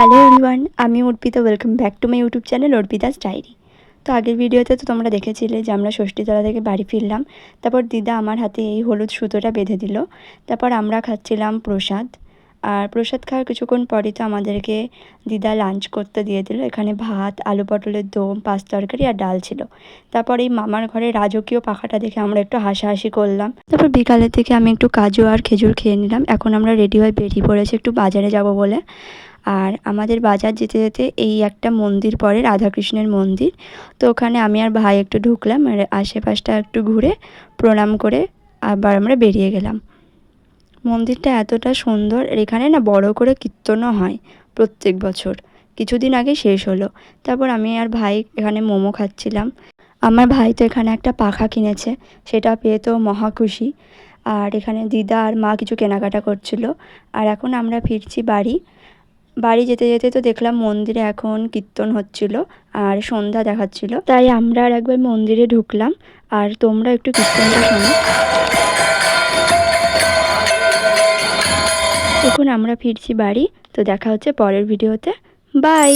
Hello everyone, আমি Arpita. Welcome back to my YouTube channel Arpita's diary. তো আগের ভিডিওতে তো তোমরা দেখেছিলে যে আমরা ষষ্ঠীতলা থেকে বাড়ি ফিরলাম। তারপর দিদা আমার হাতে এই হলুদ সুতোটা বেঁধে দিল। তারপর আমরা খাচ্ছিলাম প্রসাদ। আর প্রসাদ খাওয়ার কিছুক্ষণ পরই তো আমাদেরকে দিদা লাঞ্চ করতে দিয়ে দিল। এখানে ভাত, আলু পটলের দম, পাঁচ তরকারি আর ডাল ছিল। তারপর এই মামার ঘরে রাজকীয় পাখাটা দেখে আমরা একটু হাসাহাসি করলাম। তারপর বিকালের থেকে আমি একটু কাজু আর খেজুর খেয়ে নিলাম। এখন আমরা রেডি হয়ে বেরিয়ে পড়েছি একটু বাজারে যাব বলে। আর আমাদের বাজার যেতে যেতে এই একটা মন্দির পড়ে, রাধাকৃষ্ণের মন্দির। তো ওখানে আমি আর ভাই একটু ঢুকলাম আর আশেপাশটা একটু ঘুরে প্রণাম করে আবার আমরা বেরিয়ে গেলাম। মন্দিরটা এতটা সুন্দর, আর এখানে না বড় করে কীর্তনও হয় প্রত্যেক বছর। কিছুদিন আগে শেষ হলো। তারপর আমি আর ভাই এখানে মোমো খাচ্ছিলাম। আমার ভাই তো এখানে একটা পাখা কিনেছে, সেটা পেয়ে তো মহা খুশি। আর এখানে দিদা আর মা কিছু কেনাকাটা করছিল। আর এখন আমরা ফিরছি বাড়ি। বাড়ি যেতে যেতে তো দেখলাম মন্দিরে এখন কীর্তন হচ্ছিল আর সন্ধ্যা দেখাচ্ছিল, তাই আমরা আর একবার মন্দিরে ঢুকলাম। আর তোমরা একটু কীর্তনটা শোনো। এখন আমরা ফিরছি বাড়ি। তো দেখা হচ্ছে পরের ভিডিওতে। বাই।